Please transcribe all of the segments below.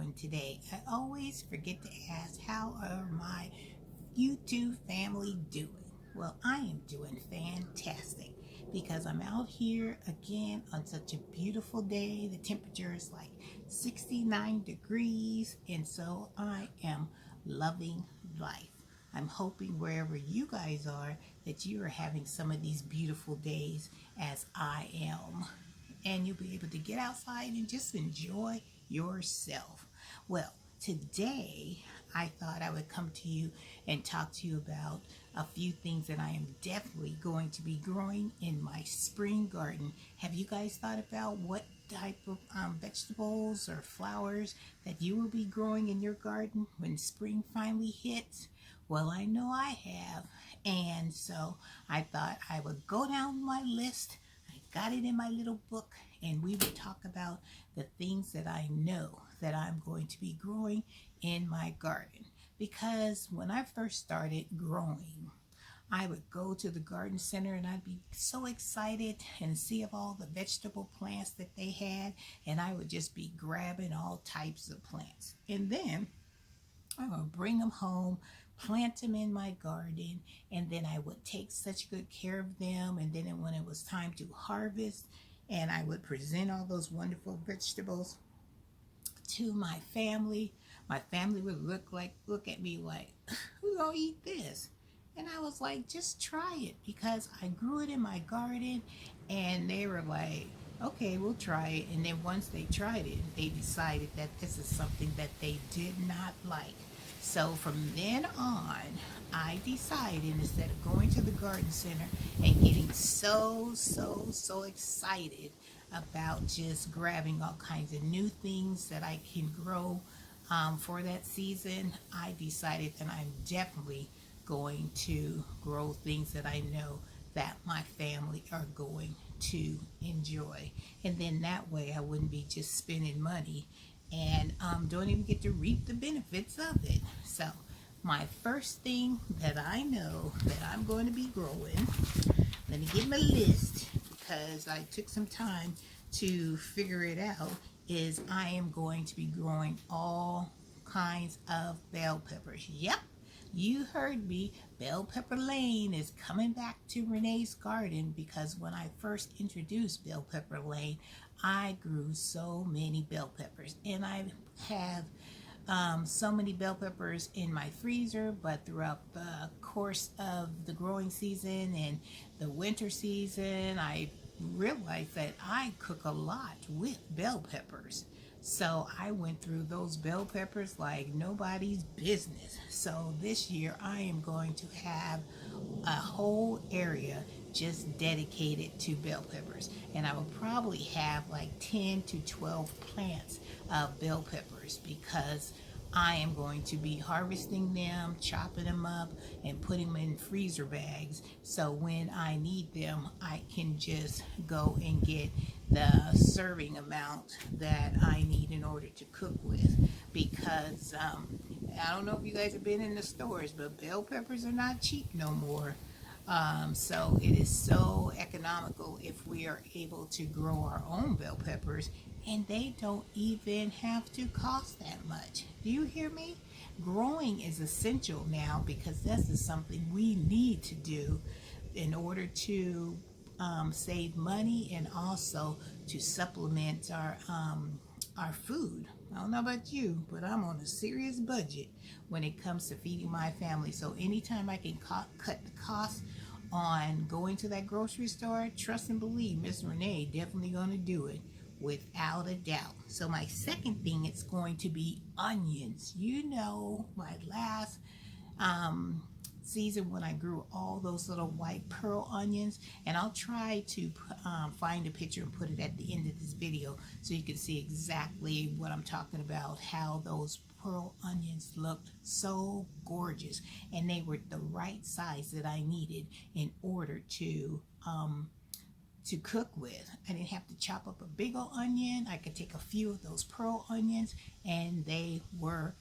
doing today? I always forget to ask, how are my YouTube family doing? Well, I am doing fantastic because I'm out here again on such a beautiful day. The temperature is like 69 degrees, and so I am loving life. I'm hoping wherever you guys are that you are having some of these beautiful days as I am, and you'll be able to get outside and just enjoy yourself. Well, today I thought I would come to you and talk to you about a few things that I am definitely going to be growing in my spring garden. Have you guys thought about what type of vegetables or flowers that you will be growing in your garden when spring finally hits? Well, I know I have, and so I thought I would go down my list. I got it in my little book, and we would talk about the things that I know that I'm going to be growing in my garden. Because when I first started growing, I would go to the garden center and I'd be so excited and see of all the vegetable plants that they had, and I would just be grabbing all types of plants. And then I would bring them home, plant them in my garden, and then I would take such good care of them. And then when it was time to harvest, and I would present all those wonderful vegetables to my family would look at me like, who gonna eat this? And I was like, just try it, because I grew it in my garden. And they were like, okay, we'll try it. And then once they tried it, they decided that this is something that they did not like. So from then on, I decided, instead of going to the garden center and getting so excited about just grabbing all kinds of new things that I can grow for that season, I decided that I'm definitely going to grow things that I know that my family are going to enjoy. And then that way I wouldn't be just spending money and don't even get to reap the benefits of it. So my first thing that I know that I'm going to be growing, let me get my list because I took some time to figure it out, is I am going to be growing all kinds of bell peppers. Yep, you heard me. Bell pepper lane is coming back to Renee's garden, because when I first introduced bell pepper lane, I grew so many bell peppers, and I have so many bell peppers in my freezer. But throughout the course of the growing season and the winter season, I realized that I cook a lot with bell peppers. So I went through those bell peppers like nobody's business. So this year I am going to have a whole area just dedicated to bell peppers. And I will probably have like 10 to 12 plants of bell peppers, because I am going to be harvesting them, chopping them up, and putting them in freezer bags. So when I need them, I can just go and get the serving amount that I need in order to cook with. Because I don't know if you guys have been in the stores, but bell peppers are not cheap no more. So it is so economical if we are able to grow our own bell peppers, and they don't even have to cost that much. Do you hear me? Growing is essential now, because this is something we need to do in order to save money, and also to supplement our food. I don't know about you, but I'm on a serious budget when it comes to feeding my family. So anytime I can cut the cost on going to that grocery store, trust and believe, Miss Renee definitely going to do it without a doubt. So my second thing is going to be onions. You know, my last season when I grew all those little white pearl onions, and I'll try to find a picture and put it at the end of this video so you can see exactly what I'm talking about, how those pearl onions looked so gorgeous, and they were the right size that I needed in order to cook with. I didn't have to chop up a big old onion. I could take a few of those pearl onions, and they were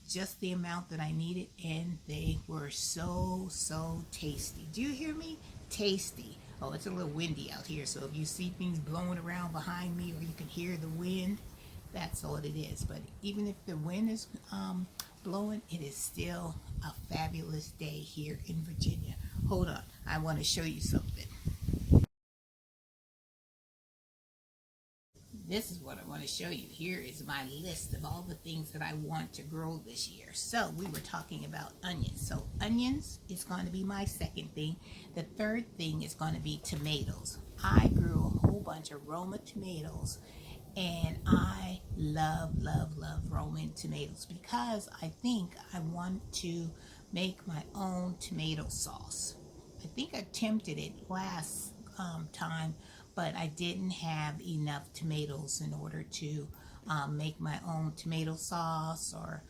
just the amount that I needed, and they were so tasty. Do you hear me? Tasty. Oh, it's a little windy out here, so if you see things blowing around behind me, or you can hear the wind, That's all it is. But even if the wind is blowing, it is still a fabulous day here in Virginia. Hold on, I want to show you something. This is what I want to show you. Here is my list of all the things that I want to grow this year. So we were talking about onions. So onions is going to be my second thing. The third thing is going to be tomatoes. I grew a whole bunch of Roma tomatoes, and I love, love, love Roman tomatoes because I think I want to make my own tomato sauce. I think I attempted it last time, but I didn't have enough tomatoes in order to make my own tomato sauce or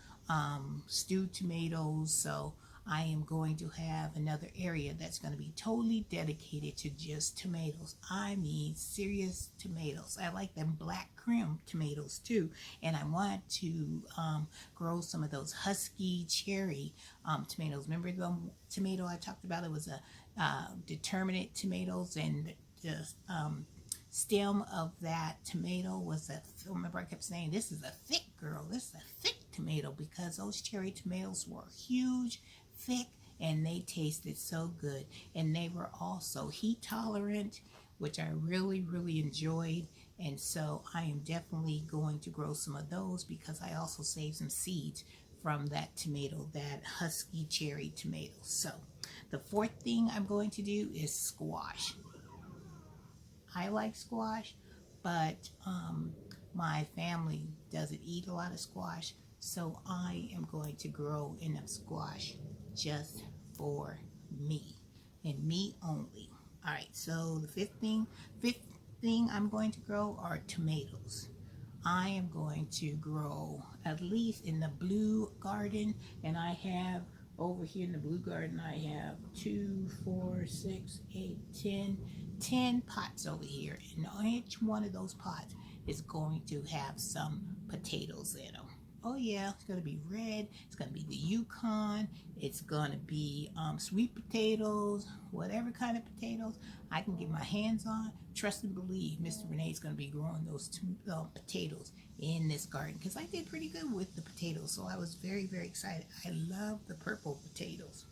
stewed tomatoes. So I am going to have another area that's going to be totally dedicated to just tomatoes. I mean, serious tomatoes. I like them black cream tomatoes too. And I want to grow some of those husky cherry tomatoes. Remember the tomato I talked about? It was a determinate tomatoes, and the stem of that tomato was a, remember I kept saying, this is a thick girl, this is a thick tomato, because those cherry tomatoes were huge, thick, and they tasted so good. And they were also heat tolerant, which I really, really enjoyed. And so I am definitely going to grow some of those because I also saved some seeds from that tomato, that husky cherry tomato. So the fourth thing I'm going to do is squash. I like squash, but my family doesn't eat a lot of squash, so I am going to grow enough squash just for me and me only. All right, so the fifth thing I'm going to grow are tomatoes. I am going to grow, at least in the blue garden, and I have over here in the blue garden, I have 2, 4, 6, 8, 10 pots over here, and each one of those pots is going to have some potatoes in them. Oh yeah, it's going to be red, it's going to be the Yukon, it's going to be sweet potatoes, whatever kind of potatoes I can get my hands on. Trust and believe, Mr. Renee is going to be growing those potatoes in this garden because I did pretty good with the potatoes, so I was very, very excited. I love the purple potatoes.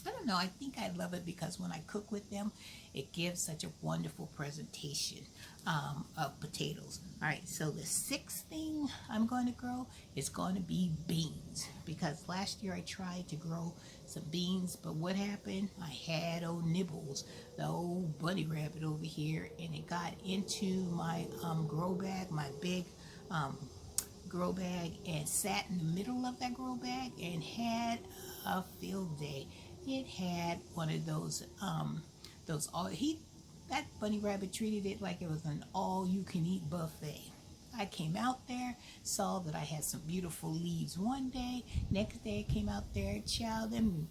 I don't know, I think I love it because when I cook with them, it gives such a wonderful presentation of potatoes. All right, so the sixth thing I'm going to grow is going to be beans, because last year I tried to grow some beans, but what happened? I had old Nibbles, the old bunny rabbit over here, and it got into my grow bag, my big grow bag, and sat in the middle of that grow bag and had a field day. It had one of those all he that bunny rabbit treated it like it was an all you can eat buffet. I came out there, saw that I had some beautiful leaves one day. Next day I came out there, child, them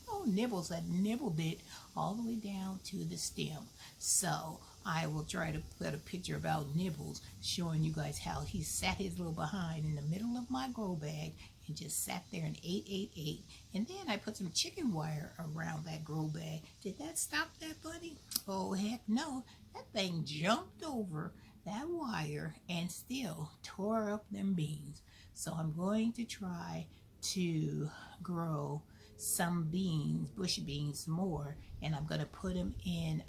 oh nibbles had nibbled it all the way down to the stem. So I will try to put a picture about Nibbles showing you guys how he sat his little behind in the middle of my grow bag and just sat there and ate. And then I put some chicken wire around that grow bag. Did that stop that bunny? Oh, heck no. That thing jumped over that wire and still tore up them beans. So I'm going to try to grow some beans, bush beans more, and I'm going to put them in,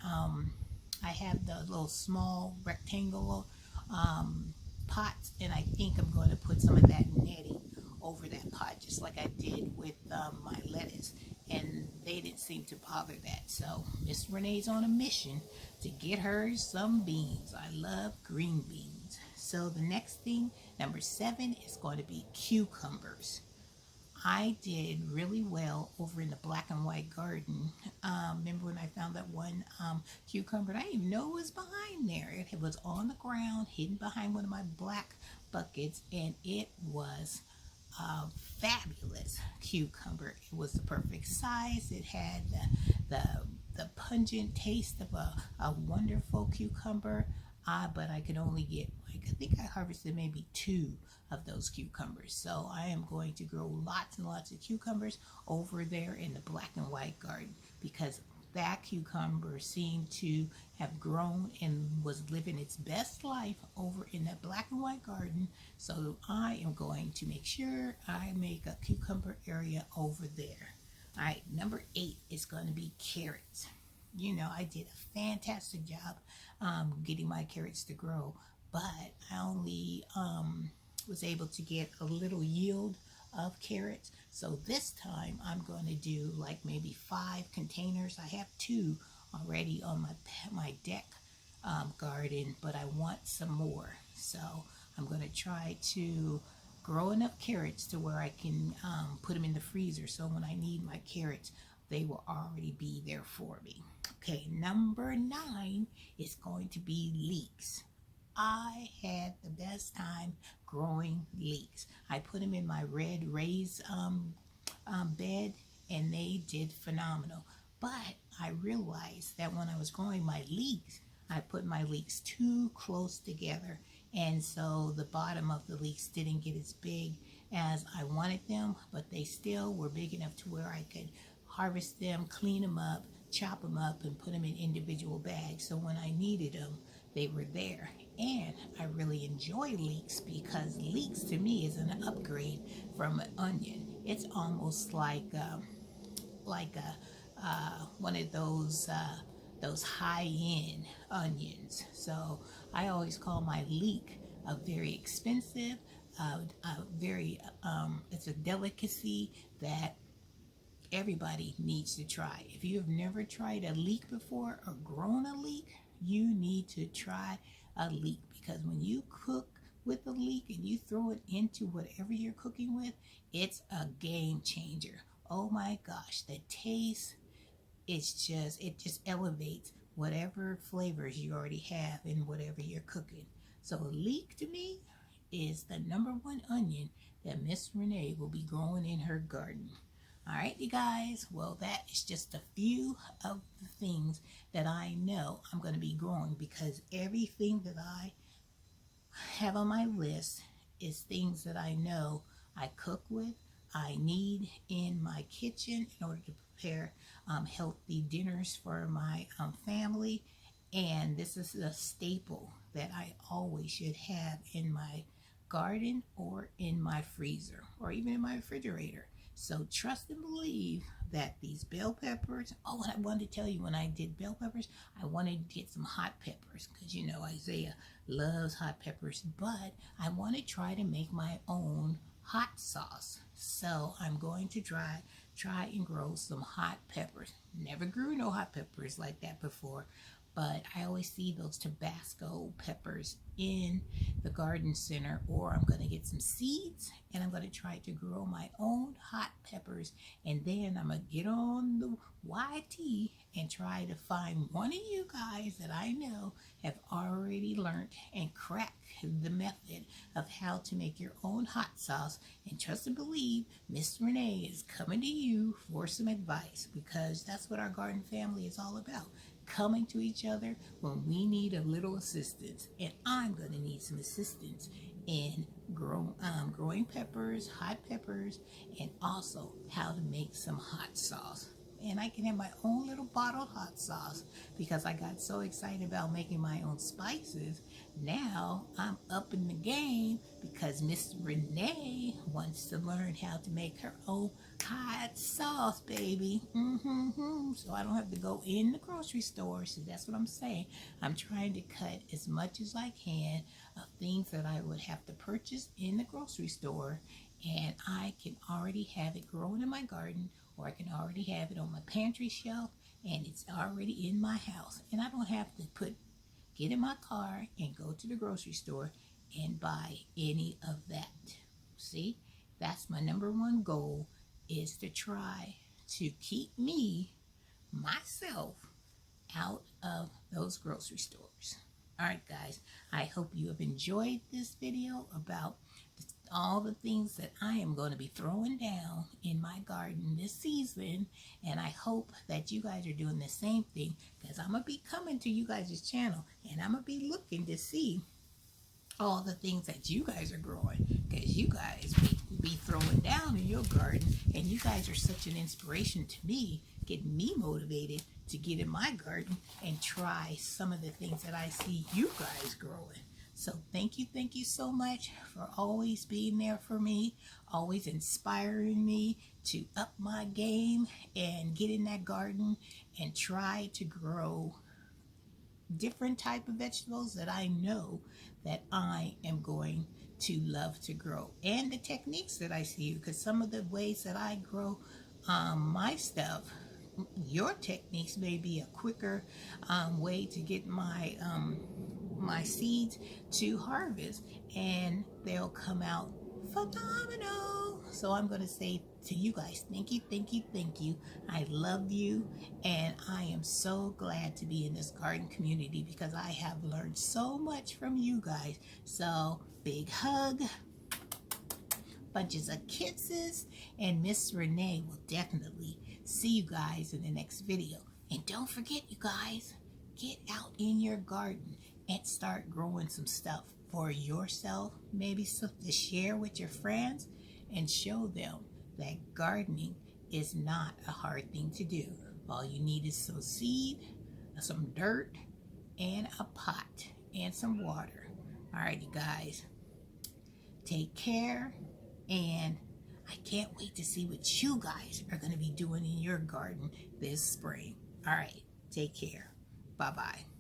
I have the little small rectangular pots, and I think I'm going to put some of that netting over that pot, just like I did with my lettuce, and they didn't seem to bother that. So Miss Renee's on a mission to get her some beans. I love green beans. So the next thing, number 7, is going to be cucumbers. I did really well over in the black and white garden. Remember when I found that one cucumber? I didn't even know it was behind there. It was on the ground, hidden behind one of my black buckets, and it was a fabulous cucumber. It was the perfect size. It had the pungent taste of a wonderful cucumber. But I could only get, like, I think I harvested maybe 2 of those cucumbers. So I am going to grow lots and lots of cucumbers over there in the black and white garden, because that cucumber seemed to have grown and was living its best life over in that black and white garden. So I am going to make sure I make a cucumber area over there. All right, number 8 is going to be carrots. You know, I did a fantastic job getting my carrots to grow, but I only was able to get a little yield of carrots. So this time I'm going to do like maybe 5 containers. I have 2 already on my deck garden, but I want some more. So I'm going to try to grow enough carrots to where I can put them in the freezer. So when I need my carrots, they will already be there for me. Okay, number 9 is going to be leeks. I had the best time growing leeks. I put them in my red raised bed, and they did phenomenal. But I realized that when I was growing my leeks, I put my leeks too close together, and so the bottom of the leeks didn't get as big as I wanted them, but they still were big enough to where I could harvest them, clean them up, chop them up, and put them in individual bags. So when I needed them, they were there. And I really enjoy leeks because leeks to me is an upgrade from an onion. It's almost like one of those high-end onions. So I always call my leek a very expensive, it's a delicacy that everybody needs to try. If you have never tried a leek before or grown a leek, you need to try a leek, because when you cook with a leek and you throw it into whatever you're cooking with, it's a game changer. Oh my gosh, the taste, it just elevates whatever flavors you already have in whatever you're cooking. So a leek to me is the number 1 onion that Miss Renee will be growing in her garden. All right, you guys, well, that is just a few of the things that I know I'm going to be growing, because everything that I have on my list is things that I know I cook with, I need in my kitchen in order to prepare healthy dinners for my family, and this is a staple that I always should have in my garden or in my freezer or even in my refrigerator. So trust and believe that these bell peppers, oh, and I wanted to tell you, when I did bell peppers, I wanted to get some hot peppers, because you know Isaiah loves hot peppers, but I want to try to make my own hot sauce. So I'm going to try and grow some hot peppers. Never grew no hot peppers like that before, but I always see those Tabasco peppers in the garden center, or I'm going to get some seeds and I'm going to try to grow my own hot peppers, and then I'm going to get on the YT and try to find one of you guys that I know have already learned and cracked the method of how to make your own hot sauce, and trust and believe Miss Renee is coming to you for some advice, because that's what our garden family is all about. Coming to each other when we need a little assistance, and I'm going to need some assistance in growing peppers, hot peppers, and also how to make some hot sauce. And I can have my own little bottled hot sauce, because I got so excited about making my own spices. Now I'm up in the game because Miss Renee wants to learn how to make her own hot sauce, baby. So I don't have to go in the grocery store. So that's what I'm saying. I'm trying to cut as much as I can of things that I would have to purchase in the grocery store, and I can already have it growing in my garden, or I can already have it on my pantry shelf, and it's already in my house, and I don't have to get in my car and go to the grocery store and buy any of that. See, that's my number 1 goal, is to try to keep myself out of those grocery stores. All right, guys, I hope you have enjoyed this video about all the things that I am going to be throwing down in my garden this season, and I hope that you guys are doing the same thing, because I'm going to be coming to you guys' channel, and I'm going to be looking to see all the things that you guys are growing, because you guys be throwing down in your garden, and you guys are such an inspiration to me, get me motivated to get in my garden and try some of the things that I see you guys growing. So thank you so much for always being there for me, always inspiring me to up my game and get in that garden and try to grow different type of vegetables that I know that I am going to love to grow, and the techniques that I see, because some of the ways that I grow my stuff, your techniques may be a quicker way to get my my seeds to harvest, and they'll come out phenomenal. So I'm going to say to you guys, thank you. I love you, and I am so glad to be in this garden community because I have learned so much from you guys. So big hug, bunches of kisses, and Miss Renee will definitely see you guys in the next video. And don't forget, you guys, get out in your garden and start growing some stuff for yourself, maybe something to share with your friends, and show them that gardening is not a hard thing to do. All you need is some seed, some dirt, and a pot, and some water. All right, you guys, take care, and I can't wait to see what you guys are going to be doing in your garden this spring. All right, take care. Bye-bye.